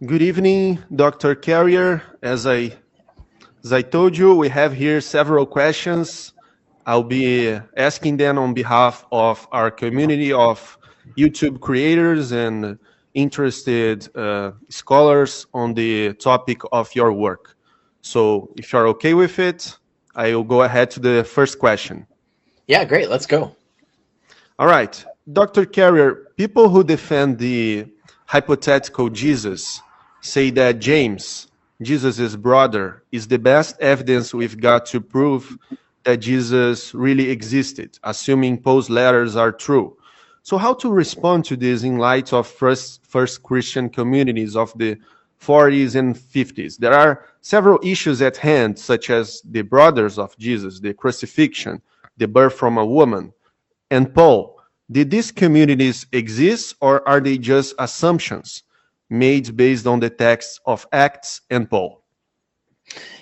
Good evening, Dr. Carrier. As I told you, we have here several questions. I'll be asking them on behalf of our community of YouTube creators and interested scholars on the topic of your work. So if you're okay with it, I will go ahead to the first question. Yeah, great. Let's go. All right. Dr. Carrier, people who defend the hypothetical Jesus say that James, Jesus' brother, is the best evidence we've got to prove that Jesus really existed, assuming Paul's letters are true. So how to respond to this in light of first Christian communities of the 40s and 50s? There are several issues at hand, such as the brothers of Jesus, the crucifixion, the birth from a woman, and Paul. Did these communities exist, or are they just assumptions made based on the texts of Acts and Paul?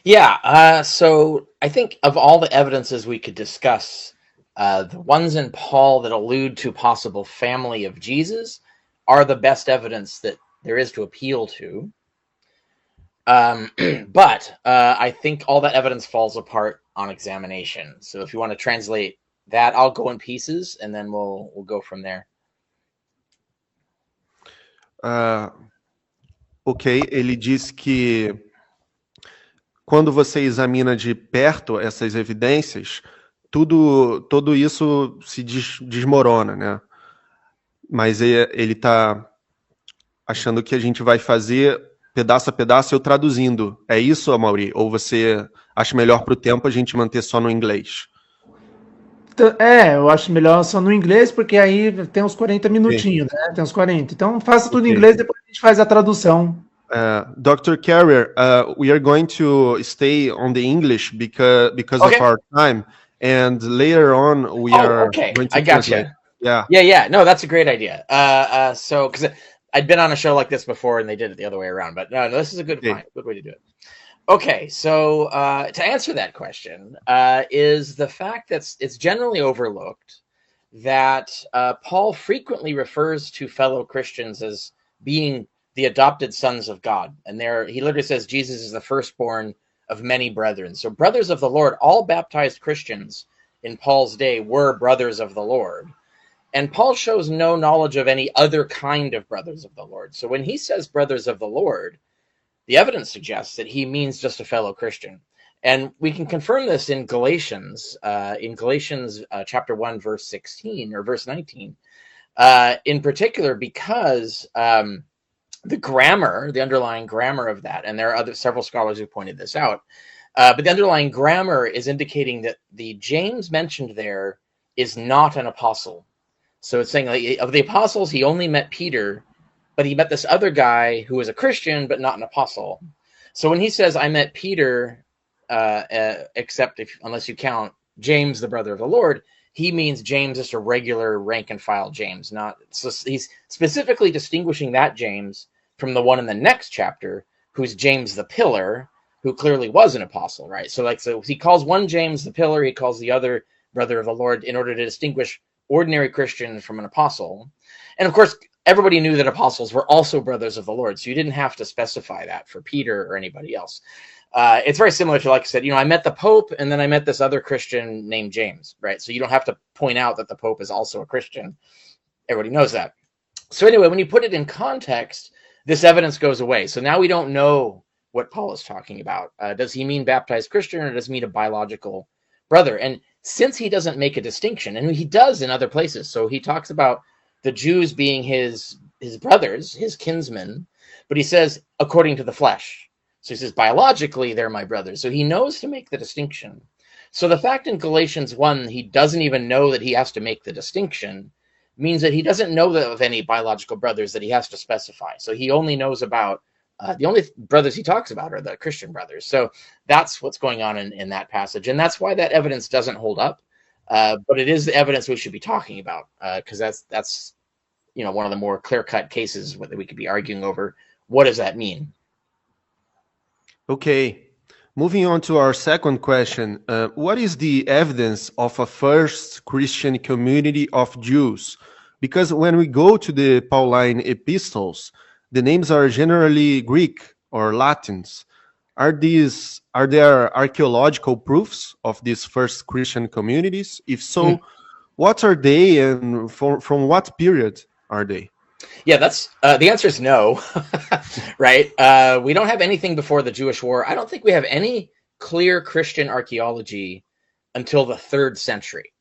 Yeah, so I think of all the evidences we could discuss, the ones in Paul that allude to possible family of Jesus are the best evidence that there is to appeal to. But I think all that evidence falls apart on examination. So if you want to translate that, I'll go in pieces, and then we'll go from there. Ok, ele diz que quando você examina de perto essas evidências, tudo isso se desmorona, né? Mas ele está achando que a gente vai fazer pedaço a pedaço eu traduzindo. É isso, Amaury? Ou você acha melhor para o tempo a gente manter só no inglês? Eu acho melhor só no inglês, porque aí tem uns 40 minutinhos, né? Tem uns 40. Então faça tudo em inglês, depois a gente faz a tradução. Dr. Carrier, we are going to stay on the English because Okay. of our time, and later on we are okay. going to I got translate. you. Yeah. No, that's a great idea. So because I'd been on a show like this before, and they did it the other way around. But no, this is a good way to do it. Okay, so to answer that question is the fact that it's generally overlooked that Paul frequently refers to fellow Christians as being the adopted sons of God. And there he literally says Jesus is the firstborn of many brethren. So brothers of the Lord, all baptized Christians in Paul's day were brothers of the Lord. And Paul shows no knowledge of any other kind of brothers of the Lord. So when he says brothers of the Lord, the evidence suggests that he means just a fellow Christian. And we can confirm this in Galatians chapter 1, verse 16 or verse 19, in particular, because the grammar, the underlying grammar of that, and there are several scholars who pointed this out, but the underlying grammar is indicating that the James mentioned there is not an apostle. So it's saying like, of the apostles, he only met Peter, but he met this other guy who was a Christian, but not an apostle. So when he says, I met Peter, except unless you count James, the brother of the Lord, he means James is a regular rank and file James. So he's specifically distinguishing that James from the one in the next chapter, who's James the pillar, who clearly was an apostle, right? So he calls one James the pillar, he calls the other brother of the Lord in order to distinguish ordinary Christians from an apostle. And of course, everybody knew that apostles were also brothers of the Lord, so you didn't have to specify that for Peter or anybody else. It's very similar to, like I said, I met the Pope, and then I met this other Christian named James, right? So you don't have to point out that the Pope is also a Christian. Everybody knows that. So anyway, when you put it in context, this evidence goes away. So now we don't know what Paul is talking about. Does he mean baptized Christian, or does he mean a biological brother? And since he doesn't make a distinction, and he does in other places, so he talks about the Jews being his brothers, his kinsmen, but he says, according to the flesh. So he says, biologically, they're my brothers. So he knows to make the distinction. So the fact in Galatians 1, he doesn't even know that he has to make the distinction, means that he doesn't know of any biological brothers that he has to specify. So he only knows about, the only brothers he talks about are the Christian brothers. So that's what's going on in that passage. And that's why that evidence doesn't hold up. But it is the evidence we should be talking about, because that's one of the more clear-cut cases that we could be arguing over. What does that mean? Okay, moving on to our second question. What is the evidence of a first Christian community of Jews? Because when we go to the Pauline epistles, the names are generally Greek or Latins. Are there archaeological proofs of these first Christian communities? If so, what are they, and from what period are they? Yeah, that's the answer is no, right? We don't have anything before the Jewish War. I don't think we have any clear Christian archaeology until the 3rd century.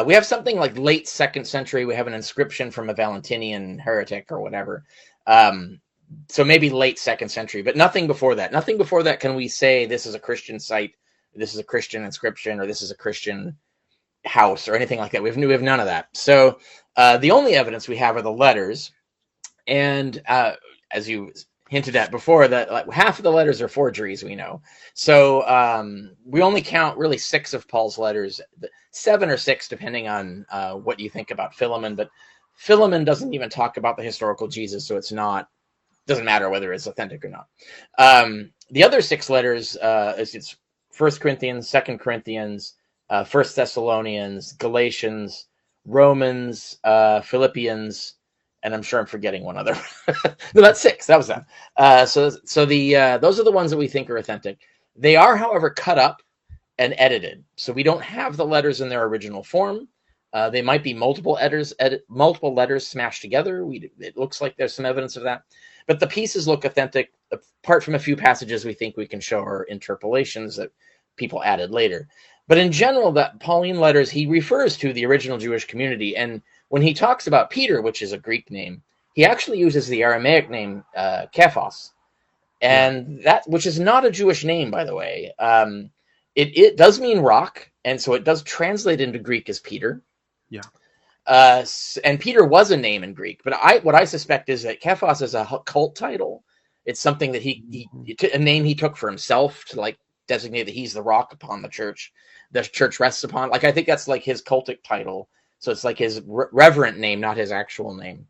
We have something like late 2nd century. We have an inscription from a Valentinian heretic or whatever. So maybe late 2nd century, but nothing before that. Nothing before that can we say this is a Christian site, this is a Christian inscription, or this is a Christian house or anything like that. We have none of that. So the only evidence we have are the letters. And as you hinted at before, that like half of the letters are forgeries, we know. So we only count really 6 of Paul's letters, 7 or 6, depending on what you think about Philemon. But Philemon doesn't even talk about the historical Jesus, so doesn't matter whether it's authentic or not. The other 6 letters, it's 1 Corinthians, 2 Corinthians, 1 Thessalonians, Galatians, Romans, Philippians, and I'm sure I'm forgetting one other. No, that's 6. That was them. So those are the ones that we think are authentic. They are, however, cut up and edited. So we don't have the letters in their original form. They might be multiple letters smashed together. It looks like there's some evidence of that. But the pieces look authentic, apart from a few passages we think we can show are interpolations that people added later. But in general, that Pauline letters, he refers to the original Jewish community. And when he talks about Peter, which is a Greek name, he actually uses the Aramaic name Kephas, and that, which is not a Jewish name, by the way. It does mean rock, and so it does translate into Greek as Peter. Yeah. And Peter was a name in Greek, but what I suspect is that Kephas is a cult title. It's something that a name he took for himself to like designate that he's the rock upon the church rests upon. Like, I think that's like his cultic title. So it's like his reverent name, not his actual name.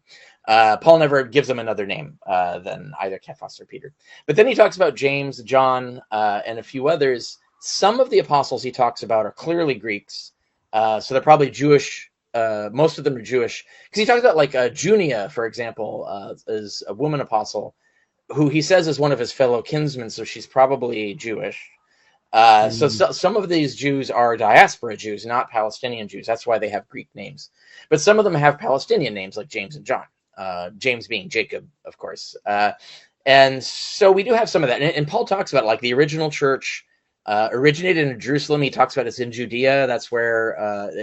Paul never gives him another name than either Kephas or Peter. But then he talks about James, John, and a few others. Some of the apostles he talks about are clearly Greeks. So they're probably Jewish. Most of them are Jewish. Because he talks about like Junia, for example, is a woman apostle who he says is one of his fellow kinsmen. So she's probably Jewish. So some of these Jews are diaspora Jews, not Palestinian Jews. That's why they have Greek names. But some of them have Palestinian names, like James and John. James being Jacob, of course. And so we do have some of that. And Paul talks about like the original church originated in Jerusalem. He talks about it's in Judea. That's where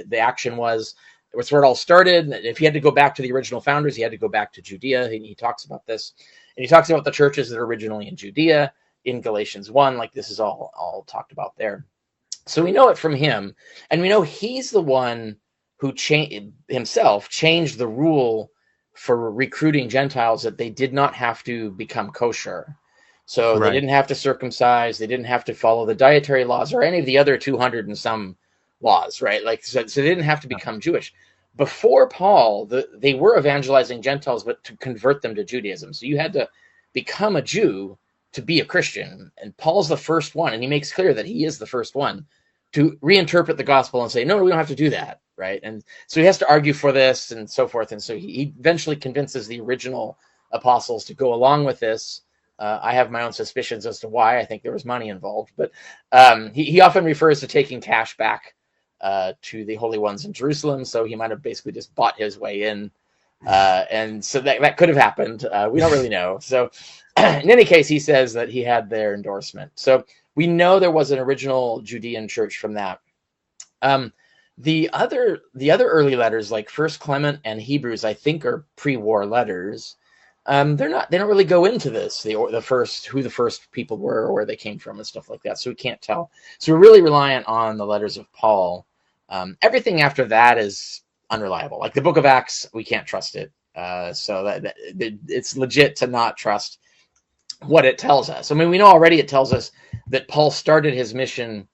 the action was. That's where it all started. If he had to go back to the original founders, he had to go back to Judea. He talks about this. And he talks about the churches that are originally in Judea. In Galatians 1, like this is all talked about there. So we know it from him, and we know he's the one who himself changed the rule for recruiting Gentiles, that they did not have to become kosher. So They didn't have to circumcise, they didn't have to follow the dietary laws or any of the other 200 and some laws, right? Like so they didn't have to become Jewish. Before Paul, they were evangelizing Gentiles, but to convert them to Judaism. So you had to become a Jew to be a Christian, and Paul's the first one, and he makes clear that he is the first one to reinterpret the gospel and say, no, we don't have to do that, right? And so he has to argue for this and so forth, and so he eventually convinces the original apostles to go along with this. I have my own suspicions as to why. I think there was money involved, but he often refers to taking cash back to the holy ones in Jerusalem, so he might have basically just bought his way in, and so that could have happened. We don't really know. So in any case, he says that he had their endorsement. So we know there was an original Judean church from that. The other early letters, like First Clement and Hebrews, I think are pre-war letters. They don't really go into this, who the first people were or where they came from and stuff like that. So we can't tell. So we're really reliant on the letters of Paul. Everything after that is unreliable. Like the Book of Acts, we can't trust it. So that it's legit to not trust what it tells us. I mean, we know already it tells us that Paul started his mission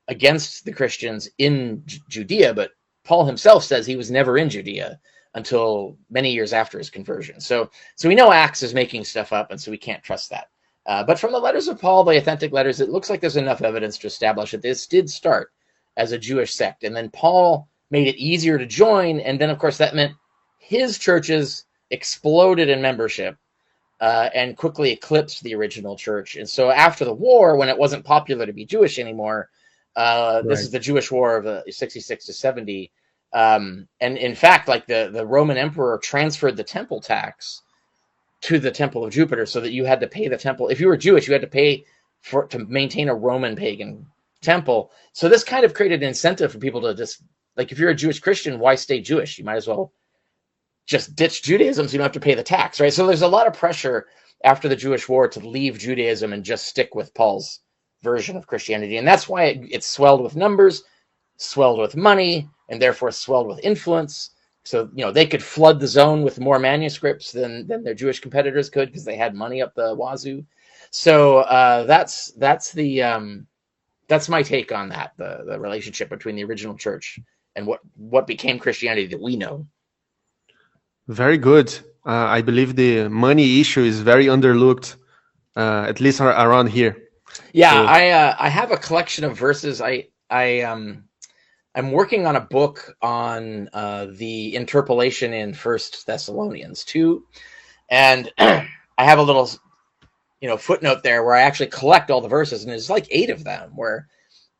against the Christians in Judea, but Paul himself says he was never in Judea until many years after his conversion. So we know Acts is making stuff up, and so we can't trust that. But from the letters of Paul, the authentic letters, it looks like there's enough evidence to establish that this did start as a Jewish sect. And then Paul made it easier to join, and then, of course, that meant his churches exploded in membership. and quickly eclipsed the original church. And so after the war, when it wasn't popular to be Jewish anymore, this is the Jewish War of 66 to 70. And in fact, like the Roman emperor transferred the temple tax to the temple of Jupiter, so that you had to pay the temple. If you were Jewish, you had to pay to maintain a Roman pagan temple. So this kind of created an incentive for people to just, like, if you're a Jewish Christian, why stay Jewish? You might as well just ditch Judaism so you don't have to pay the tax, right? So there's a lot of pressure after the Jewish War to leave Judaism and just stick with Paul's version of Christianity. And that's why it swelled with numbers, swelled with money, and therefore swelled with influence. So, they could flood the zone with more manuscripts than their Jewish competitors could, because they had money up the wazoo. So that's my take on that, the relationship between the original church and what became Christianity that we know. Very good. I believe the money issue is very underlooked, at least around here. Yeah, so, I have a collection of verses. I'm working on a book on the interpolation in 1 Thessalonians 2, and I have a little, footnote there where I actually collect all the verses, and there's like 8 of them where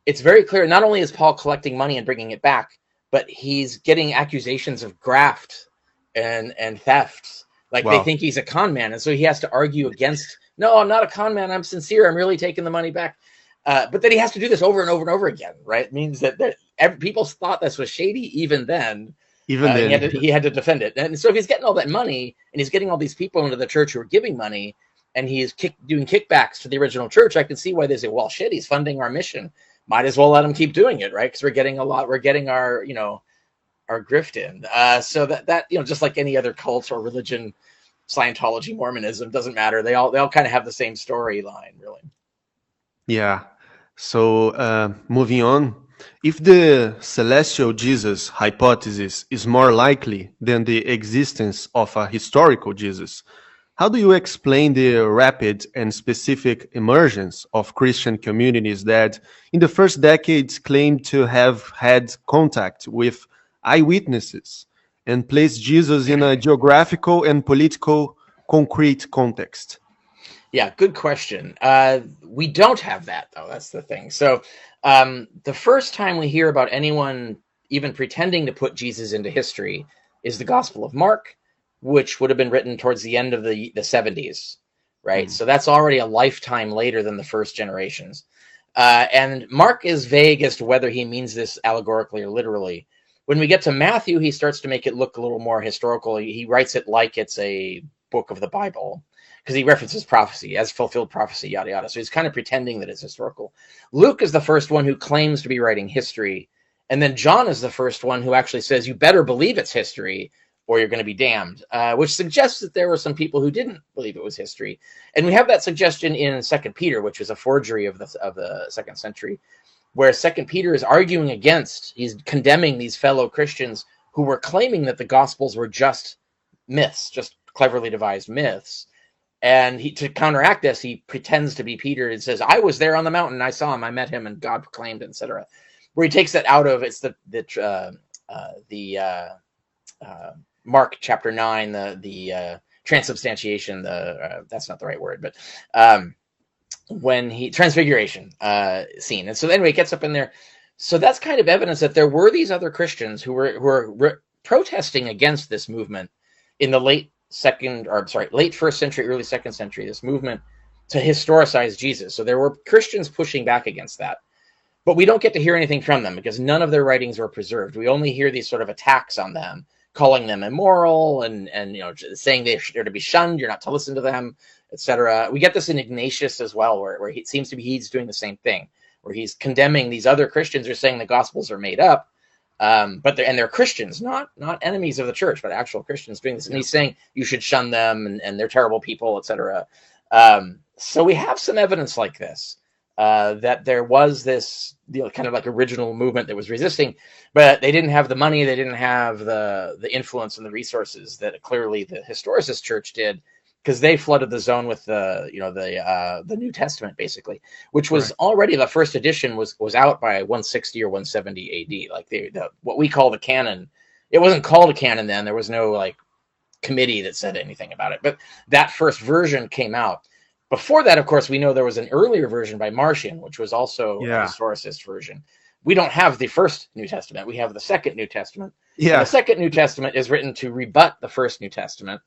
it's very clear. Not only is Paul collecting money and bringing it back, but he's getting accusations of graft and theft. Like, wow. They think he's a con man, and so he has to argue against. No, I'm not a con man. I'm sincere. I'm really taking the money back. But then he has to do this over and over and over again, right? It means that people thought this was shady even then. Even then. He had to defend it. And so if he's getting all that money, and he's getting all these people into the church who are giving money, and he's doing kickbacks to the original church, I can see why they say, well, shit, he's funding our mission. Might as well let him keep doing it, right? Because we're getting our, our grift in. So that just like any other cult or religion, Scientology, Mormonism, doesn't matter. They all kind of have the same storyline, really. Yeah. So moving on, if the celestial Jesus hypothesis is more likely than the existence of a historical Jesus, how do you explain the rapid and specific emergence of Christian communities that in the first decades claimed to have had contact with eyewitnesses and placed Jesus in a geographical and political concrete context? Yeah, good question. We don't have that, though. That's the thing. So the first time we hear about anyone even pretending to put Jesus into history is the Gospel of Mark, which would have been written towards the end of the 70s, right? Mm. So that's already a lifetime later than the first generations. And Mark is vague as to whether he means this allegorically or literally. When we get to Matthew, he starts to make it look a little more historical. He writes it like it's a book of the Bible, because he references prophecy as fulfilled prophecy, yada, yada. So he's kind of pretending that it's historical. Luke is the first one who claims to be writing history. And then John is the first one who actually says, you better believe it's history or you're going to be damned, which suggests that there were some people who didn't believe it was history. And we have that suggestion in 2 Peter, which is a forgery of the 2nd century, where 2 Peter is arguing against, he's condemning these fellow Christians who were claiming that the Gospels were just myths, just cleverly devised myths. And to counteract this, he pretends to be Peter and says, I was there on the mountain. I saw him. I met him and God proclaimed, etc. Where he takes that out of, it's the Mark chapter 9, the transubstantiation, that's not the right word, but when transfiguration scene. And so anyway, it gets up in there. So that's kind of evidence that there were these other Christians who were protesting against this movement in the late first century, early second century, this movement to historicize Jesus. So there were Christians pushing back against that. But we don't get to hear anything from them because none of their writings were preserved. We only hear these sort of attacks on them, calling them immoral and saying they're to be shunned, you're not to listen to them, etc. We get this in Ignatius as well, where it seems to be he's doing the same thing, where he's condemning these other Christians who are saying the Gospels are made up. But they're Christians, not enemies of the church, but actual Christians doing this. And he's saying you should shun them and they're terrible people, etc. So we have some evidence like this, that there was this kind of like original movement that was resisting, but they didn't have the money, they didn't have the influence and the resources that clearly the Historicist church did, because they flooded the zone with the New Testament, basically, which was already, the first edition was out by 160 or 170 AD. Like what we call the canon. It wasn't called a canon then. There was no committee that said anything about it. But that first version came out. Before that, of course, we know there was an earlier version by Marcion, which was also a historicist version. We don't have the first New Testament. We have the second New Testament. Yeah. And the second New Testament is written to rebut the first New Testament.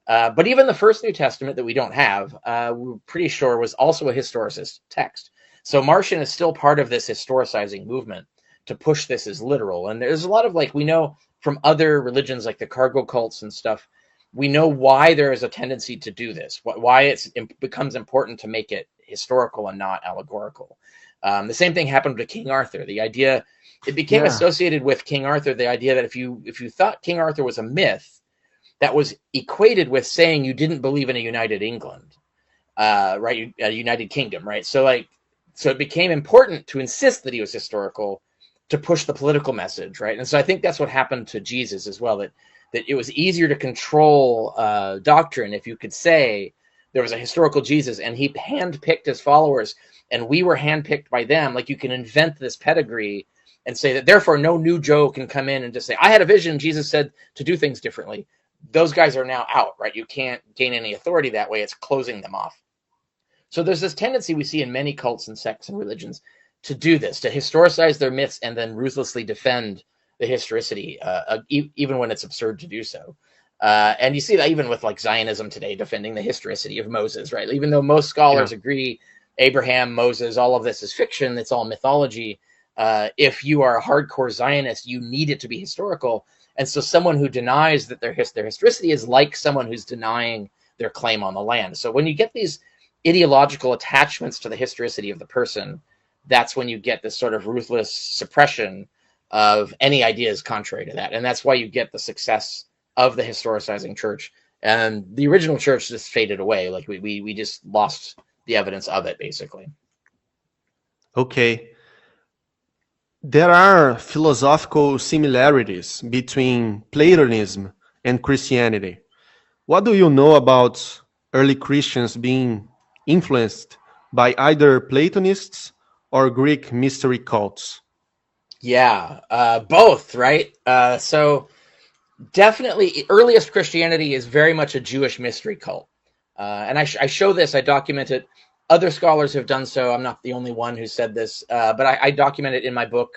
But even the first New Testament that we don't have, we're pretty sure was also a historicist text. So Marcion is still part of this historicizing movement to push this as literal. And there's a lot of, like, we know from other religions like the cargo cults and stuff, we know why there is a tendency to do this, why it becomes important to make it historical and not allegorical. The same thing happened to King Arthur. The idea, it became associated with King Arthur, the idea that if you thought King Arthur was a myth, that was equated with saying you didn't believe in a united England, right? A united kingdom, right? So it became important to insist that he was historical to push the political message, right? And so I think that's what happened to Jesus as well, that it was easier to control doctrine if you could say there was a historical Jesus and he handpicked his followers and we were handpicked by them. Like, you can invent this pedigree and say that therefore no new Joe can come in and just say, I had a vision, Jesus said to do things differently. Those guys are now out, right? You can't gain any authority that way. It's closing them off. So there's this tendency we see in many cults and sects and religions to do this, to historicize their myths and then ruthlessly defend the historicity, even when it's absurd to do so. And you see that even with, like, Zionism today, defending the historicity of Moses, right? Even though most scholars agree Abraham, Moses, all of this is fiction, it's all mythology. If you are a hardcore Zionist, you need it to be historical. And so someone who denies that their historicity is like someone who's denying their claim on the land. So when you get these ideological attachments to the historicity of the person, that's when you get this sort of ruthless suppression of any ideas contrary to that. And that's why you get the success of the historicizing church. And the original church just faded away. Like, we just lost the evidence of it, basically. Okay. There are philosophical similarities between Platonism and Christianity. What do you know about early Christians being influenced by either Platonists or Greek mystery cults? Yeah, both, right? So definitely earliest Christianity is very much a Jewish mystery cult. And I show this, I document it. Other scholars have done so. I'm not the only one who said this, but I document it in my book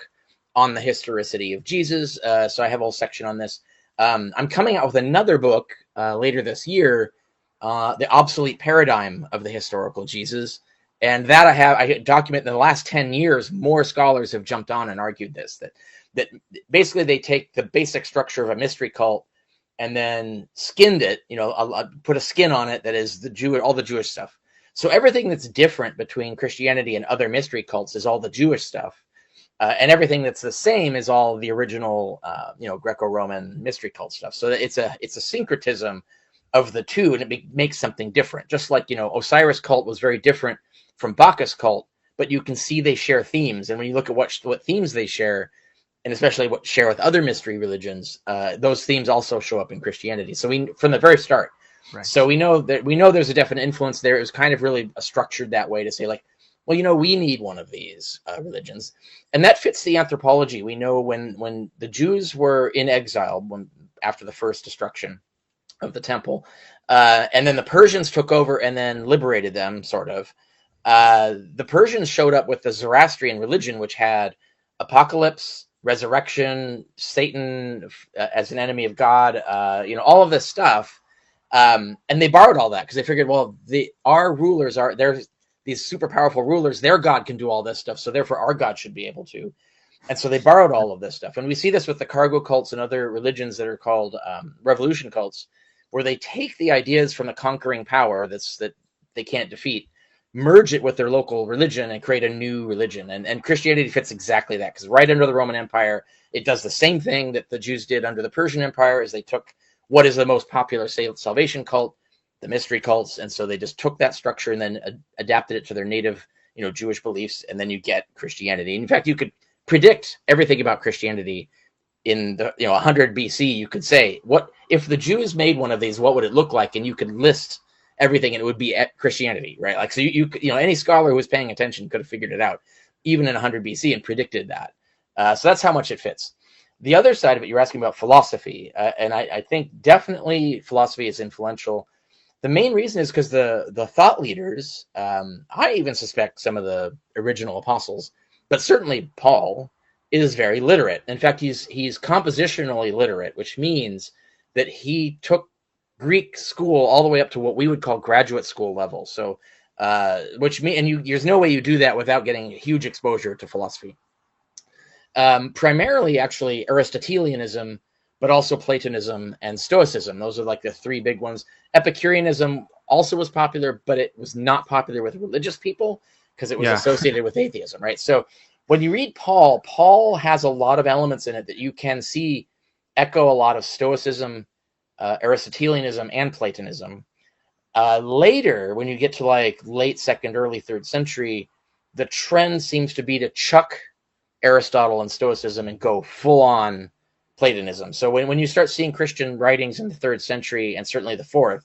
on the historicity of Jesus. So I have a whole section on this. I'm coming out with another book later this year, The Obsolete Paradigm of the Historical Jesus. And that I document in the last 10 years, more scholars have jumped on and argued this, that basically they take the basic structure of a mystery cult and then skinned it, put a skin on it that is all the Jewish stuff. So everything that's different between Christianity and other mystery cults is all the Jewish stuff. And everything that's the same is all the original, Greco-Roman mystery cult stuff. So it's a syncretism of the two, and it makes something different. Just like, Osiris cult was very different from Bacchus cult, but you can see they share themes. And when you look at what themes they share, and especially what share with other mystery religions, those themes also show up in Christianity. So from the very start. Right. So we know there's a definite influence there. It was kind of really structured that way to say, like, well, we need one of these religions. And that fits the anthropology. We know when the Jews were in exile after the first destruction of the temple, and then the Persians took over and then liberated them, sort of. The Persians showed up with the Zoroastrian religion, which had apocalypse, resurrection, Satan as an enemy of God, all of this stuff. And they borrowed all that because they figured, well, our rulers there's these super powerful rulers, their God can do all this stuff, so therefore our God should be able to. And so they borrowed all of this stuff. And we see this with the cargo cults and other religions that are called revolution cults, where they take the ideas from the conquering power that they can't defeat, merge it with their local religion, and create a new religion. And Christianity fits exactly that, because right under the Roman Empire, it does the same thing that the Jews did under the Persian Empire, is they took what is the most popular salvation cult, the mystery cults, and so they just took that structure and then adapted it to their native, Jewish beliefs, and then you get Christianity. In fact, you could predict everything about Christianity in the 100 BC. You could say, what if the Jews made one of these? What would it look like? And you could list everything, and it would be Christianity, right? Like, so you any scholar who was paying attention could have figured it out, even in 100 BC, and predicted that. So that's how much it fits. The other side of it, you're asking about philosophy, and I think definitely philosophy is influential. The main reason is because the thought leaders, I even suspect some of the original apostles, but certainly Paul, is very literate. In fact, he's compositionally literate, which means that he took Greek school all the way up to what we would call graduate school level. So, which mean, and there's no way you do that without getting huge exposure to philosophy. Primarily, actually, Aristotelianism, but also Platonism and Stoicism. Those are like the three big ones. Epicureanism also was popular, but it was not popular with religious people because it was associated with atheism, right? So when you read Paul, Paul has a lot of elements in it that you can see echo a lot of Stoicism, Aristotelianism, and Platonism. Later, when you get to like late 2nd, early 3rd century, the trend seems to be to chuck Aristotle and Stoicism and go full on Platonism. So when you start seeing Christian writings in the 3rd century and certainly the 4th,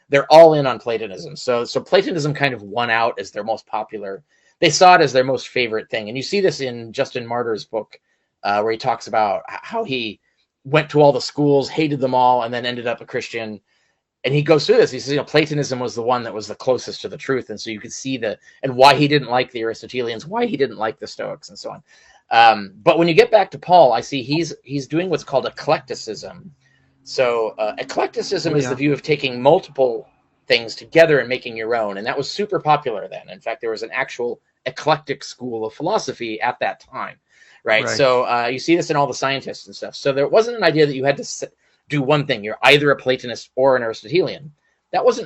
they're all in on Platonism. So Platonism kind of won out as their most popular. They saw it as their most favorite thing. And you see this in Justin Martyr's book, where he talks about how he went to all the schools, hated them all, and then ended up a Christian. And he goes through this. He says, Platonism was the one that was the closest to the truth. And so you could see and why he didn't like the Aristotelians, why he didn't like the Stoics, and so on. But when you get back to Paul, I see he's doing what's called eclecticism. So eclecticism is the view of taking multiple things together and making your own. And that was super popular then. In fact, there was an actual eclectic school of philosophy at that time, right? So you see this in all the scientists and stuff. So there wasn't an idea that you had to do one thing. You're either a Platonist or an Aristotelian.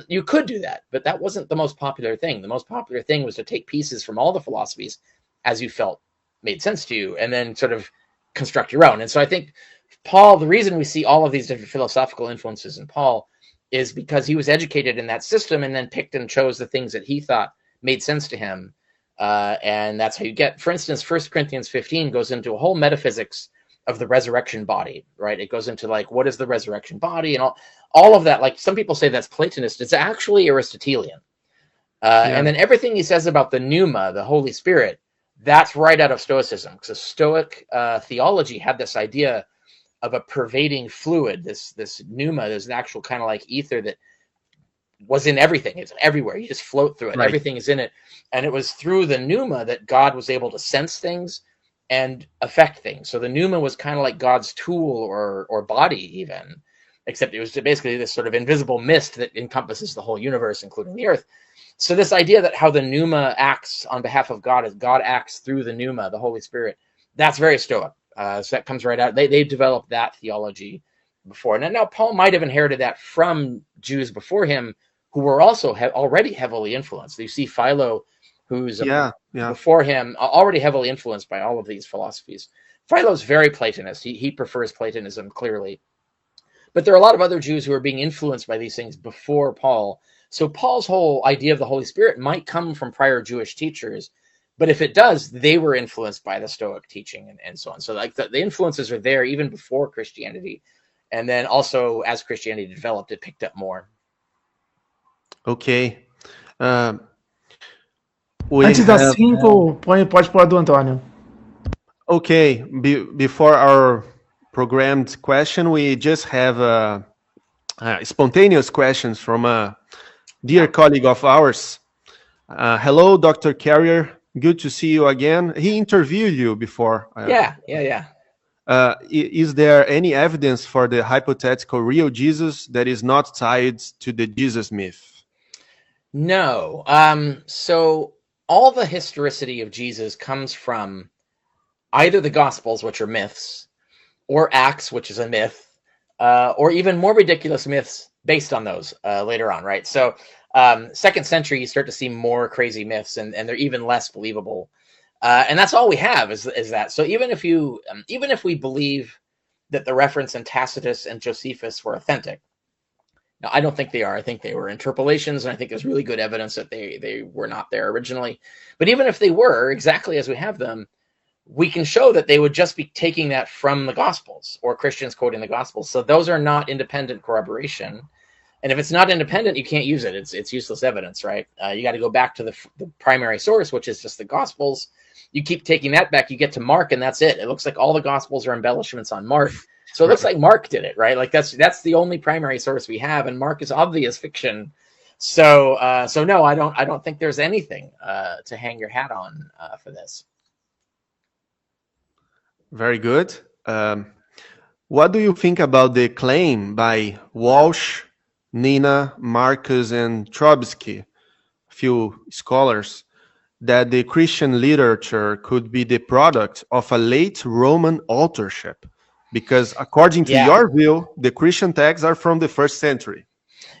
You could do that, but that wasn't the most popular thing. The most popular thing was to take pieces from all the philosophies as you felt made sense to you, and then sort of construct your own. And so I think Paul, the reason we see all of these different philosophical influences in Paul is because he was educated in that system and then picked and chose the things that he thought made sense to him. And that's how you get, for instance, 1 Corinthians 15 goes into a whole metaphysics of the resurrection body, right? It goes into like, what is the resurrection body and all of that. Like some people say that's Platonist. It's actually Aristotelian. And then everything he says about the pneuma, the Holy Spirit, that's right out of Stoicism, because Stoic theology had this idea of a pervading fluid, this pneuma. There's an actual kind of like ether that was in everything. It's everywhere. You just float through it. Right. Everything is in it. And it was through the pneuma that God was able to sense things and affect things. So the pneuma was kind of like God's tool or body even, except it was basically this sort of invisible mist that encompasses the whole universe, including the earth. So this idea that how the pneuma acts on behalf of God, as God acts through the pneuma, the Holy Spirit, that's very Stoic. So that comes right out. They developed that theology before. And now Paul might have inherited that from Jews before him who were also already heavily influenced. You see Philo, who's before him, already heavily influenced by all of these philosophies. Philo's very Platonist. He prefers Platonism, clearly. But there are a lot of other Jews who are being influenced by these things before Paul. So Paul's whole idea of the Holy Spirit might come from prior Jewish teachers, but if it does, they were influenced by the Stoic teaching and so on. So like the influences are there even before Christianity. And then also as Christianity developed, it picked up more. Ok. Antes das 5, pode pôr do Antônio. Okay, before our programmed question, we just have spontaneous questions from a dear colleague of ours. Hello, Dr. Carrier. Good to see you again. He interviewed you before. Yeah. Is there any evidence for the hypothetical real Jesus that is not tied to the Jesus myth? No. So all the historicity of Jesus comes from either the Gospels, which are myths, or Acts, which is a myth, or even more ridiculous myths based on those later on, right? So 2nd century, you start to see more crazy myths, and they're even less believable. And that's all we have is that. So even if we believe that the reference in Tacitus and Josephus were authentic, now I don't think they are. I think they were interpolations, and I think there's really good evidence that they were not there originally. But even if they were exactly as we have them, we can show that they would just be taking that from the Gospels or Christians quoting the Gospels. So those are not independent corroboration. And if it's not independent, you can't use it. It's useless evidence, right? You got to go back to the primary source, which is just the Gospels. You keep taking that back, you get to Mark, and that's it. It looks like all the Gospels are embellishments on Mark. So it looks like Mark did it, right? Like that's the only primary source we have, and Mark is obvious fiction. So no, I don't think there's anything to hang your hat on for this. Very good. What do you think about the claim by Walsh, Nina, Marcus, and Trotsky, a few scholars, that the Christian literature could be the product of a late Roman authorship? Because according to your view, the Christian texts are from the 1st century.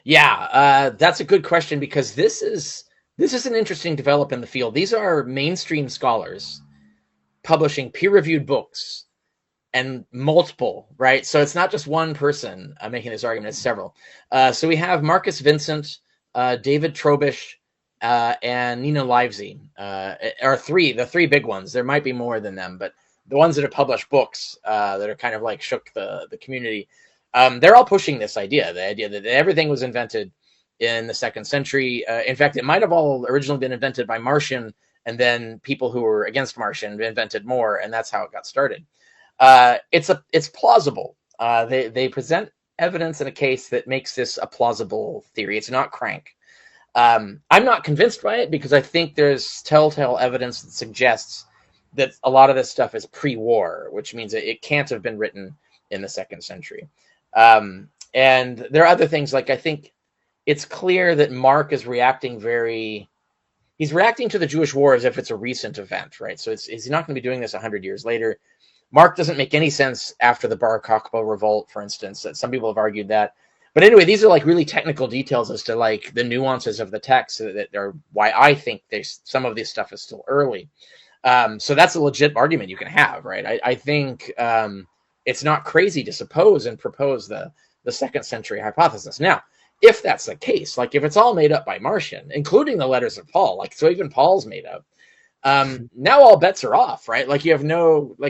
Yeah, that's a good question, because this is an interesting development in the field. These are mainstream scholars publishing peer-reviewed books, and multiple, right? So it's not just one person making this argument, it's several. So we have Marcus Vincent, David Trobisch, and Nina Livesey, are the three big ones. There might be more than them, but the ones that have published books that are kind of like shook the community, they're all pushing this idea, the idea that everything was invented in the 2nd century. In fact, it might have all originally been invented by Marcion, and then people who were against Marcion invented more, and that's how it got started. It's plausible. They present evidence in a case that makes this a plausible theory. It's not crank. I'm not convinced by it, because I think there's telltale evidence that suggests that a lot of this stuff is pre-war, which means it can't have been written in the 2nd century. And there are other things, like I think it's clear that Mark is he's reacting to the Jewish war as if it's a recent event, right? So he's not going to be doing this 100 years later. Mark doesn't make any sense after the Bar Kokhba revolt, for instance. That some people have argued that. But anyway, these are like really technical details as to like the nuances of the text that are why I think some of this stuff is still early. So that's a legit argument you can have, right? I think it's not crazy to suppose and propose the 2nd century hypothesis. Now, if that's the case, like if it's all made up by Marcion, including the letters of Paul, like so even Paul's made up, now all bets are off, right? Like you have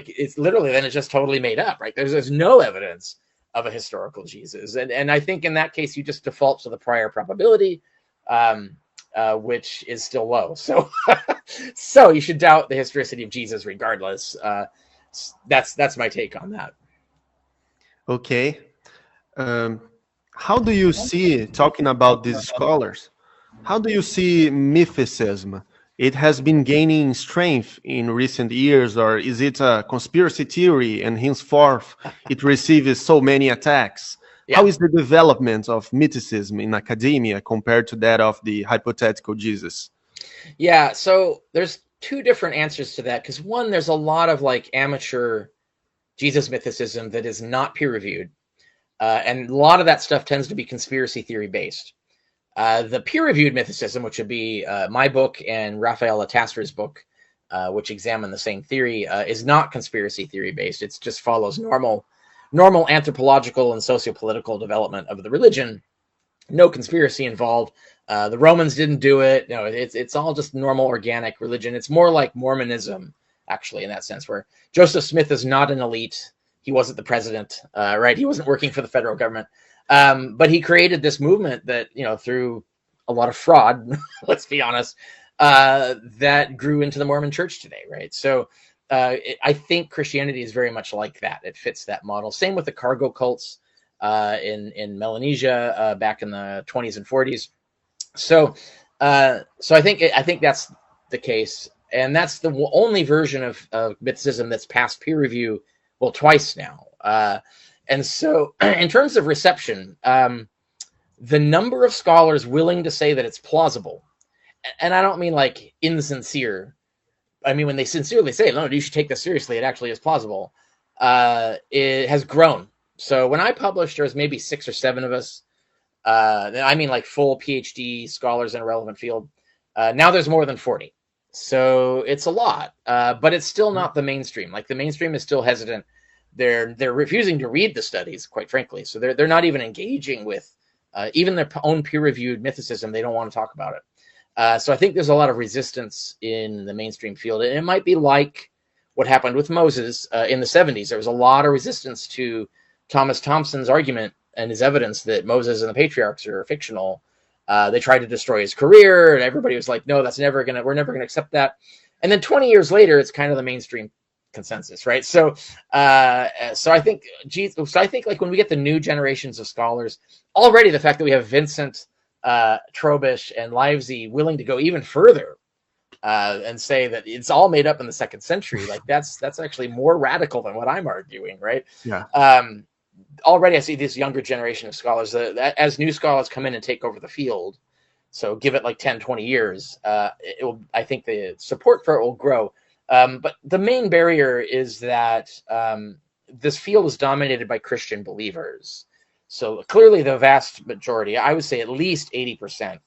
it's literally then it's just totally made up, right? There's no evidence of a historical Jesus. And I think in that case, you just default to the prior probability, which is still low. So, so you should doubt the historicity of Jesus regardless. That's my take on that. Okay. How do you see, talking about these scholars, how do you see Mythicism? It has been gaining strength in recent years, or is it a conspiracy theory and henceforth it receives so many attacks? Yeah. How is the development of Mythicism in academia compared to that of the hypothetical Jesus? Yeah, so there's two different answers to that, because one, there's a lot of like amateur Jesus mythicism that is not peer-reviewed. And a lot of that stuff tends to be conspiracy theory based. The peer-reviewed mythicism, which would be my book and Raphael Ataster's book, which examine the same theory, is not conspiracy theory based. It just follows normal anthropological and sociopolitical development of the religion. No conspiracy involved. The Romans didn't do it. No, it's all just normal organic religion. It's more like Mormonism, actually, in that sense, where Joseph Smith is not an elite. He wasn't the president, right? He wasn't working for the federal government. But he created this movement that, through a lot of fraud, let's be honest, that grew into the Mormon church today, right? So I think Christianity is very much like that. It fits that model. Same with the cargo cults in Melanesia back in the 20s and 40s. So I think that's the case. And that's the only version of mythicism that's passed peer review, well, twice now. And so in terms of reception, the number of scholars willing to say that it's plausible, and I don't mean like insincere, I mean when they sincerely say, no, you should take this seriously, it actually is plausible, it has grown. So when I published, there was maybe 6 or 7 of us. I mean like full PhD scholars in a relevant field. Now there's more than 40. So it's a lot, but it's still not the mainstream. Like the mainstream is still hesitant. They're refusing to read the studies, quite frankly. So they're not even engaging with even their own peer-reviewed mythicism. They don't want to talk about it. So I think there's a lot of resistance in the mainstream field. And it might be like what happened with Moses in the 70s. There was a lot of resistance to Thomas Thompson's argument and his evidence that Moses and the patriarchs are fictional, they tried to destroy his career, and everybody was like, no, we're never gonna accept that. And then 20 years later, it's kind of the mainstream consensus, right? So I think like when we get the new generations of scholars, already the fact that we have Vincent, Trobisch, and Livesey willing to go even further and say that it's all made up in the 2nd century, like that's actually more radical than what I'm arguing, right? Yeah. Already I see this younger generation of scholars that as new scholars come in and take over the field, so give it like 10, 20 years, I think the support for it will grow. But the main barrier is that this field is dominated by Christian believers. So clearly the vast majority, I would say at least 80%,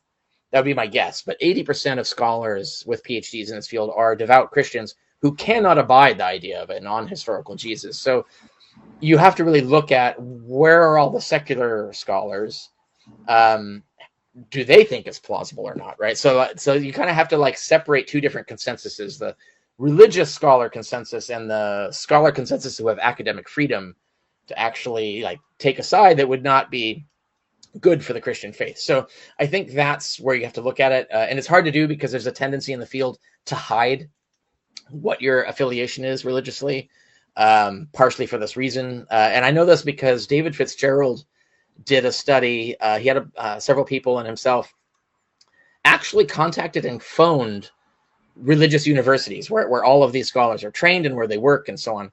that would be my guess, but 80% of scholars with PhDs in this field are devout Christians who cannot abide the idea of a non-historical Jesus. So you have to really look at where are all the secular scholars. Do they think it's plausible or not, right? So you kind of have to like separate two different consensuses, the religious scholar consensus and the scholar consensus who have academic freedom to actually like take a side that would not be good for the Christian faith. So I think that's where you have to look at it. And it's hard to do because there's a tendency in the field to hide what your affiliation is religiously, partially for this reason. And I know this because David Fitzgerald did a study. He had several people and himself actually contacted and phoned religious universities where all of these scholars are trained and where they work and so on,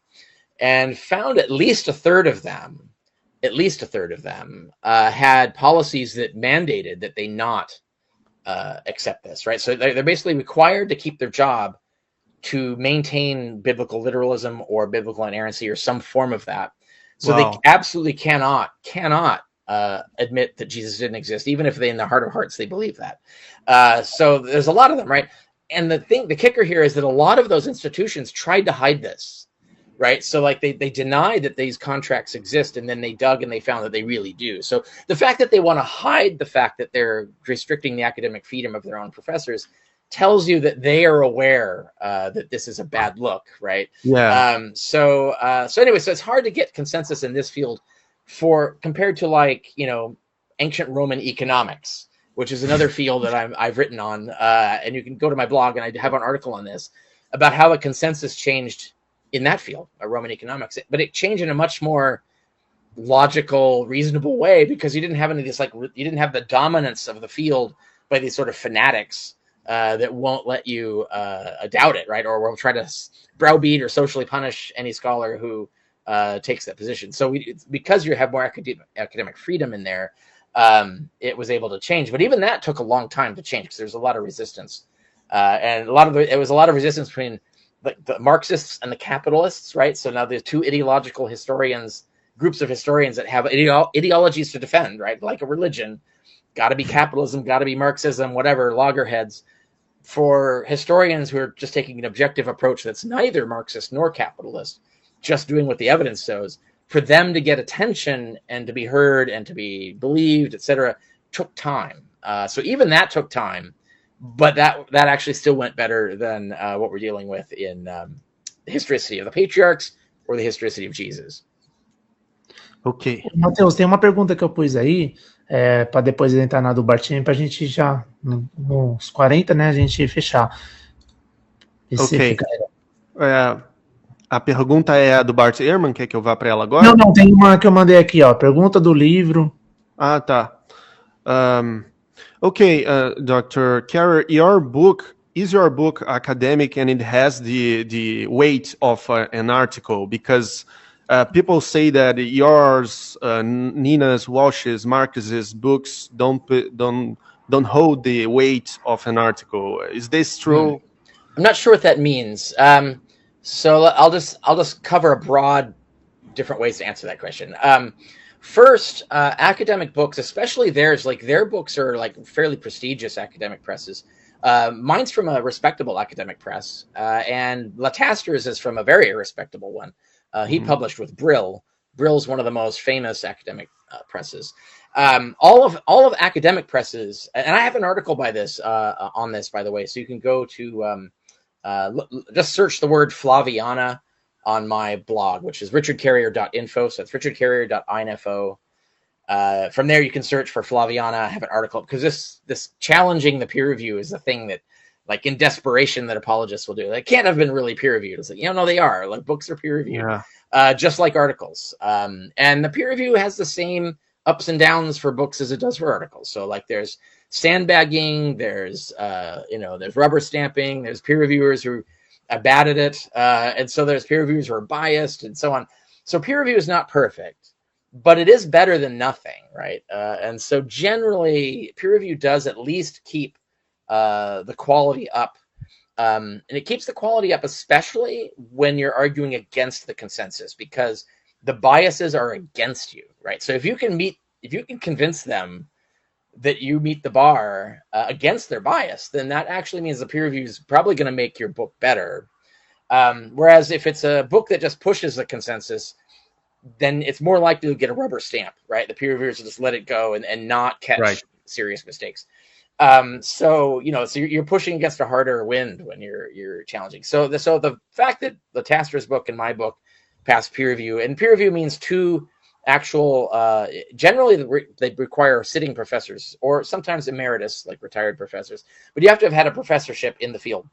and found at least a third of them had policies that mandated that they not accept this, right? So they're basically required to keep their job to maintain biblical literalism or biblical inerrancy or some form of that. So Wow. they absolutely cannot admit that Jesus didn't exist, even if they in their heart of hearts they believe that. So there's a lot of them, right? And the kicker here is that a lot of those institutions tried to hide this, right? So like they denied that these contracts exist, and then they dug and they found that they really do. So the fact that they want to hide the fact that they're restricting the academic freedom of their own professors tells you that they are aware that this is a bad look, right? Yeah. So anyway, so it's hard to get consensus in this field compared to like, ancient Roman economics, which is another field that I've written on, and you can go to my blog and I have an article on this about how the consensus changed in that field, Roman economics, but it changed in a much more logical, reasonable way because you didn't have any of this, like you didn't have the dominance of the field by these sort of fanatics that won't let you doubt it, right? Or will try to browbeat or socially punish any scholar who takes that position. So because you have more academic freedom in there, it was able to change. But even that took a long time to change because there's a lot of resistance. And it was a lot of resistance between the Marxists and the capitalists, right? So now there's two ideological groups of historians that have ideologies to defend, right? Like a religion, got to be capitalism, got to be Marxism, whatever, loggerheads. For historians who are just taking an objective approach that's neither Marxist nor capitalist, just doing what the evidence shows, for them to get attention and to be heard and to be believed, etc., took time. So even that took time, but that actually still went better than what we're dealing with in the historicity of the patriarchs or the historicity of Jesus. Ok. Matheus, tem uma pergunta que eu pus aí, para depois entrar na do Bartini, para a gente já, nos 40, né, a gente fechar. Ok. A pergunta é a do Bart Ehrman, quer que eu vá para ela agora? Não, tem uma que eu mandei aqui, ó. Pergunta do livro. Ah, tá. Dr. Carrier, is your book academic and it has the weight of an article? Because people say that yours, Nina's, Walsh's, Marcus's books don't hold the weight of an article. Is this true? I'm not sure what that means. So I'll just cover a broad different ways to answer that question. First, academic books, especially theirs, like their books are like fairly prestigious academic presses. Mine's from a respectable academic press, and Lataster's is from a very respectable one. He published with Brill. Brill's one of the most famous academic presses. All of academic presses, and I have an article on this, by the way, so you can go to just search the word Flaviana on my blog, which is richardcarrier.info. So it's richardcarrier.info. From there, you can search for Flaviana. I have an article because this challenging the peer review is the thing that, like in desperation, that apologists will do. They can't have been really peer reviewed. It's like, no, they are. Like books are peer reviewed, just like articles. And the peer review has the same ups and downs for books as it does for articles. So like there's sandbagging, there's there's rubber stamping, there's peer reviewers who are bad at it, and so there's peer reviewers who are biased and so on. So peer review is not perfect, but it is better than nothing, right? And so generally, peer review does at least keep the quality up. And it keeps the quality up, especially when you're arguing against the consensus, because the biases are against you, right? So if you can convince them that you meet the bar against their bias, then that actually means the peer review is probably going to make your book better. Whereas if it's a book that just pushes the consensus, then it's more likely to get a rubber stamp, right? The peer reviewers will just let it go and not catch serious mistakes. So you're pushing against a harder wind when you're challenging. So the fact that the Taster's book and my book passed peer review, and peer review means two actual, generally they require sitting professors or sometimes emeritus, like retired professors, but you have to have had a professorship in the field,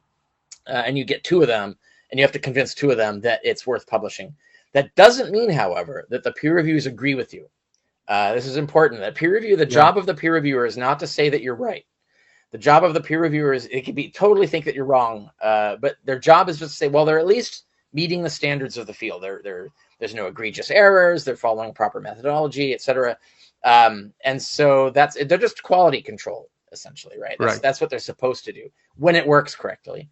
and you get two of them, and you have to convince two of them that it's worth publishing. That doesn't mean, however, that the peer reviewers agree with you. This is important. That peer review, the job of the peer reviewer is not to say that you're right. The job of the peer reviewer is, it could be totally think that you're wrong, but their job is just to say, well, they're at least meeting the standards of the field. There's no egregious errors. They're following proper methodology, etc. And so they're just quality control, essentially, right? That's what they're supposed to do when it works correctly.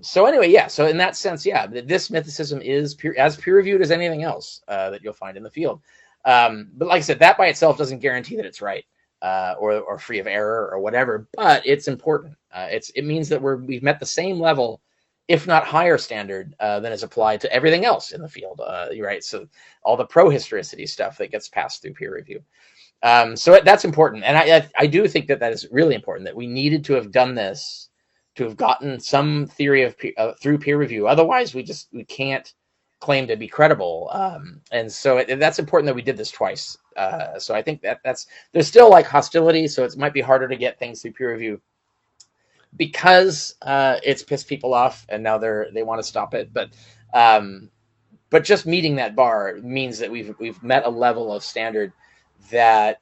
So anyway, so in that sense, this Mythicism is as peer-reviewed as anything else that you'll find in the field. But like I said, that by itself doesn't guarantee that it's right or free of error or whatever, but it's important. It means that we've met the same level, if not higher standard than is applied to everything else in the field, right? So all the pro-historicity stuff that gets passed through peer review. So that's important. And I do think that is really important, that we needed to have done this to have gotten some theory of through peer review. Otherwise, we can't claim to be credible. And so that's important that we did this twice. So I think there's still like hostility, so it might be harder to get things through peer review because it's pissed people off and now they want to stop it. But just meeting that bar means that we've met a level of standard that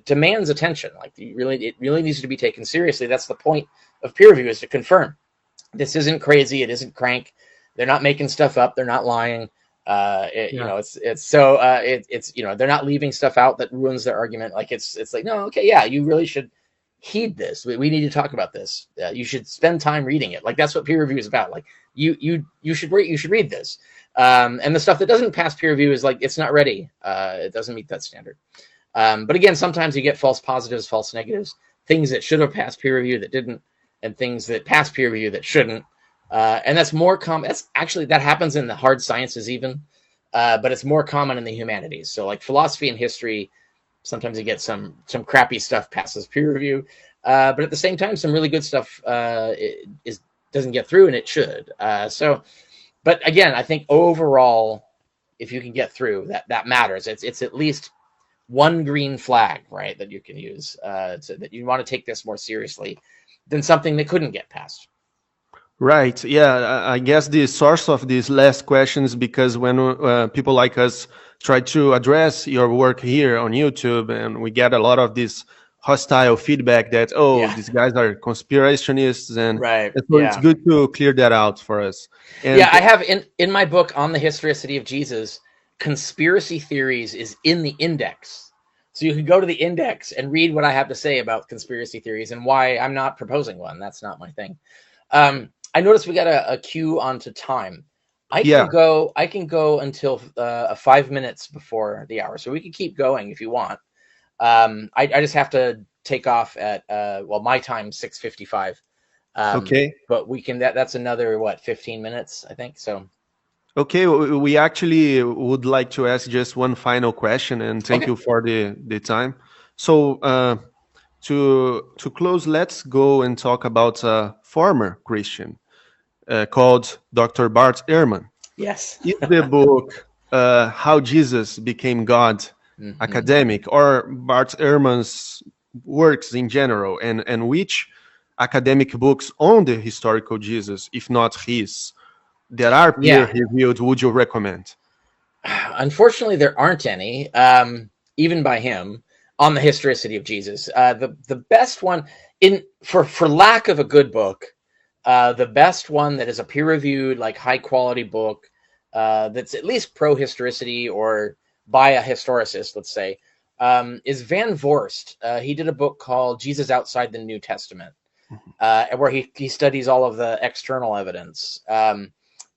demands attention. Like it really needs to be taken seriously. That's the point of peer review, is to confirm this isn't crazy, it isn't crank, they're not making stuff up, they're not lying. They're not leaving stuff out that ruins their argument. Like it's like, no, okay, yeah, you really should heed this. We need to talk about this. You should spend time reading it. Like that's what peer review is about. Like you should read this. And the stuff that doesn't pass peer review is like, it's not ready. It doesn't meet that standard. But again, sometimes you get false positives, false negatives, things that should have passed peer review that didn't, and things that pass peer review that shouldn't. And that's more common. That happens in the hard sciences even, but it's more common in the humanities. So like philosophy and history, sometimes you get some crappy stuff passes peer review, but at the same time, some really good stuff doesn't get through, and it should. But again, I think overall, if you can get through, that matters. It's at least one green flag, right, that you can use that you want to take this more seriously than something that couldn't get passed. Right. Yeah, I guess the source of these last questions, because when people like us try to address your work here on YouTube, and we get a lot of this hostile feedback that, these guys are conspirationists, and so it's good to clear that out for us. And I have in my book on the historicity of Jesus, conspiracy theories is in the index. So you can go to the index and read what I have to say about conspiracy theories and why I'm not proposing one. That's not my thing. I noticed we got a cue onto time. I can go until 5 minutes before the hour, so we can keep going if you want. I just have to take off at my time 6:55. Okay, but we can. That's another 15 minutes, I think. So. Okay, we actually would like to ask just one final question, and thank you for the time. So to close, let's go and talk about a former Christian called Dr. Bart Ehrman. Yes. In the book How Jesus Became God, academic, or Bart Ehrman's works in general, and which academic books on the historical Jesus, if not his, that are peer-reviewed, would you recommend? Unfortunately, there aren't any, even by him, on the historicity of Jesus. The best one, for lack of a good book, the best one that is a peer-reviewed, like high-quality book that's at least pro-historicity or by a historicist, let's say, is Van Voorst. He did a book called Jesus Outside the New Testament, where he studies all of the external evidence.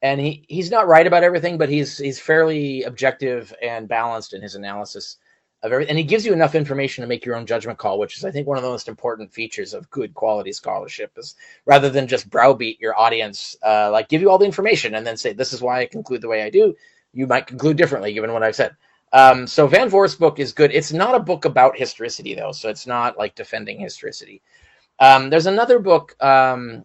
And he's not right about everything, but he's fairly objective and balanced in his analysis of everything. And he gives you enough information to make your own judgment call, which is, I think, one of the most important features of good quality scholarship, is rather than just browbeat your audience, like give you all the information and then say, this is why I conclude the way I do. You might conclude differently given what I've said. So Van Voorst's book is good. It's not a book about historicity, though, so it's not like defending historicity. There's another book by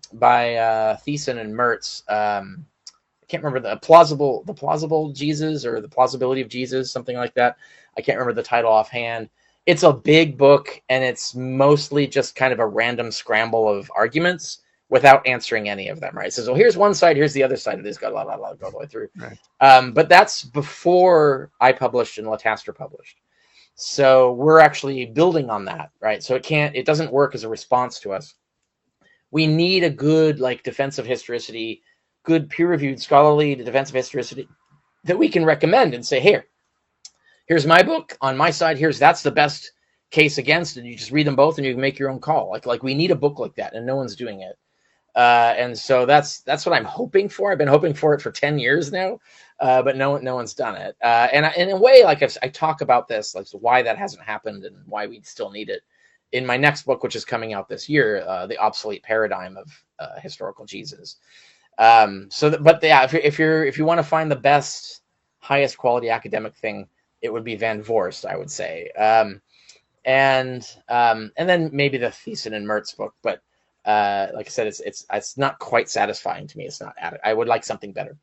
Thiessen and Mertz. I can't remember the plausible Jesus, or the plausibility of Jesus, something like that. I can't remember the title offhand. It's a big book, and it's mostly just kind of a random scramble of arguments without answering any of them, right? It says, well, here's one side, here's the other side of this, go all the way through. Right. But that's before I published and Lataster published. So we're actually building on that, right? So it doesn't work as a response to us. We need a good, like, defense of historicity, good peer-reviewed scholarly defense of historicity that we can recommend and say, here's my book on my side. That's the best case against, and you just read them both and you can make your own call. Like we need a book like that, and no one's doing it. And so that's what I'm hoping for. I've been hoping for it for 10 years now, but no one's done it. And in a way, like I talk about this, like why that hasn't happened and why we still need it in my next book, which is coming out this year, The Obsolete Paradigm of Historical Jesus. If you want to find the best, highest quality academic thing, it would be Van Voorst, I would say. And then maybe the Thiessen and Mertz book, but like I said, it's not quite satisfying to me. It's not. I would like something better.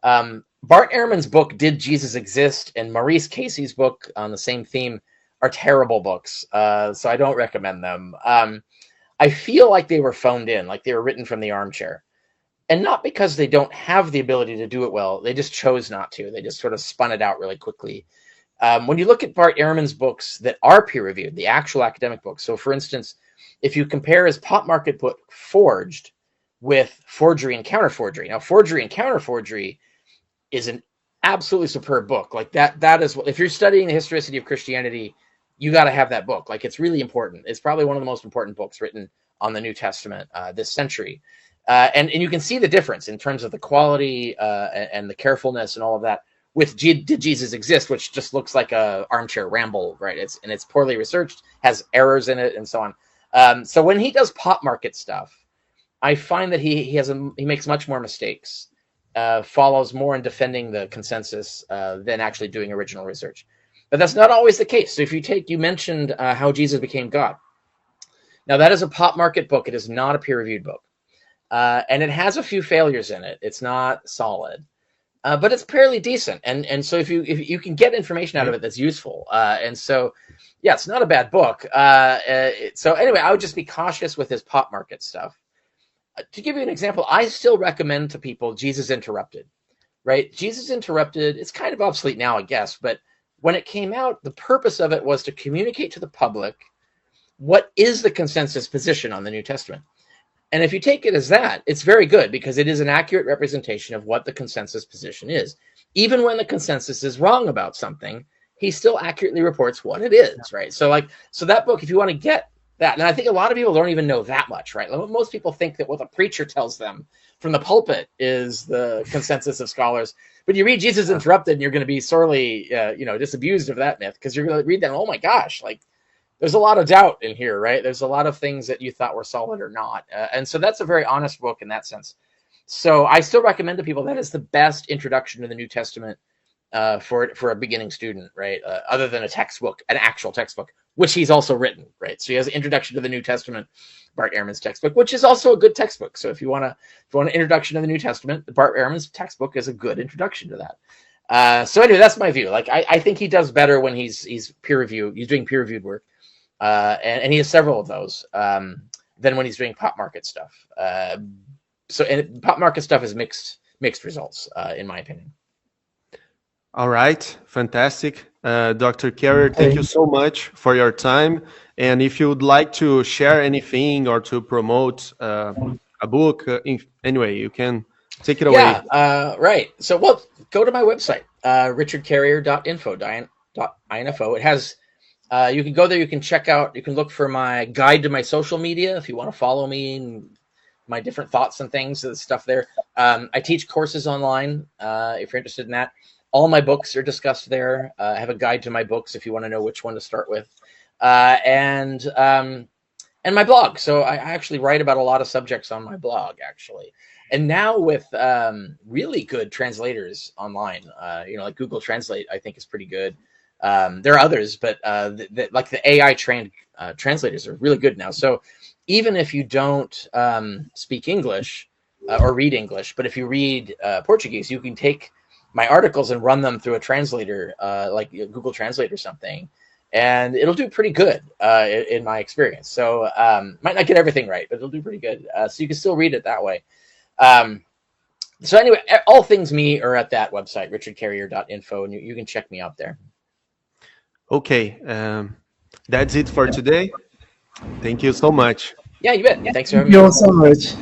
Bart Ehrman's book, Did Jesus Exist, and Maurice Casey's book on the same theme are terrible books. So I don't recommend them. I feel like they were phoned in, like they were written from the armchair. And not because they don't have the ability to do it well. They just chose not to. They just sort of spun it out really quickly. When you look at Bart Ehrman's books that are peer-reviewed, the actual academic books. So, for instance, if you compare his pop market book, Forged, with Forgery and Counterforgery. Now, Forgery and Counterforgery is an absolutely superb book. Like that is, if you're studying the historicity of Christianity, you got to have that book. Like, it's really important. It's probably one of the most important books written on the New Testament this century. And you can see the difference in terms of the quality and the carefulness and all of that with Did Jesus Exist, which just looks like a armchair ramble, right? It's poorly researched, has errors in it, and so on. So when he does pop market stuff, I find that he makes much more mistakes, follows more in defending the consensus than actually doing original research. But that's not always the case. So if you mentioned How Jesus Became God. Now that is a pop market book. It is not a peer-reviewed book. And it has a few failures in it. It's not solid, but it's fairly decent. And so if you can get information out of it that's useful, and so yeah, it's not a bad book. So anyway, I would just be cautious with his pop market stuff. To give you an example, I still recommend to people Jesus Interrupted, right? Jesus Interrupted. It's kind of obsolete now, I guess, but when it came out, the purpose of it was to communicate to the public what is the consensus position on the New Testament. And if you take it as that, it's very good because it is an accurate representation of what the consensus position is. Even when the consensus is wrong about something, he still accurately reports what it is, right? So that book, if you want to get that, and I think a lot of people don't even know that much, right? Most people think that what the preacher tells them from the pulpit is the consensus of scholars. But you read Jesus Interrupted, and you're going to be sorely, disabused of that myth because you're going to read that, and, oh my gosh, like, there's a lot of doubt in here, right? There's a lot of things that you thought were solid or not. And so that's a very honest book in that sense. So I still recommend to people that is the best introduction to the New Testament for a beginning student, right? Other than a textbook, an actual textbook, which he's also written, right? So he has an Introduction to the New Testament, Bart Ehrman's textbook, which is also a good textbook. So if you want an introduction to the New Testament, Bart Ehrman's textbook is a good introduction to that. So anyway, that's my view. Like I think he does better when he's peer reviewed. He's doing peer reviewed work, and he has several of those than when he's doing pop market stuff. And pop market stuff is mixed results, in my opinion. All right, fantastic. Dr. Carrier, thank you so much for your time. And if you would like to share anything or to promote a book, anyway, you can take it away. Yeah, right. So, well, go to my website, richardcarrier.info. It has, you can go there, you can check out, you can look for my guide to my social media if you want to follow me and my different thoughts and things, the stuff there. I teach courses online if you're interested in that. All my books are discussed there. I have a guide to my books if you want to know which one to start with. And my blog. So I actually write about a lot of subjects on my blog, actually. And now with really good translators online, like Google Translate, I think is pretty good. There are others, but like the AI trained translators are really good now. So even if you don't speak English or read English, but if you read Portuguese, you can take my articles and run them through a translator, like Google Translate or something, and it'll do pretty good in my experience. So might not get everything right, but it'll do pretty good. So you can still read it that way. So anyway, all things me are at that website, richardcarrier.info, and you can check me out there. Okay, that's it for today. Thank you so much. Yeah, you bet. Thanks for having me. Thank you so much.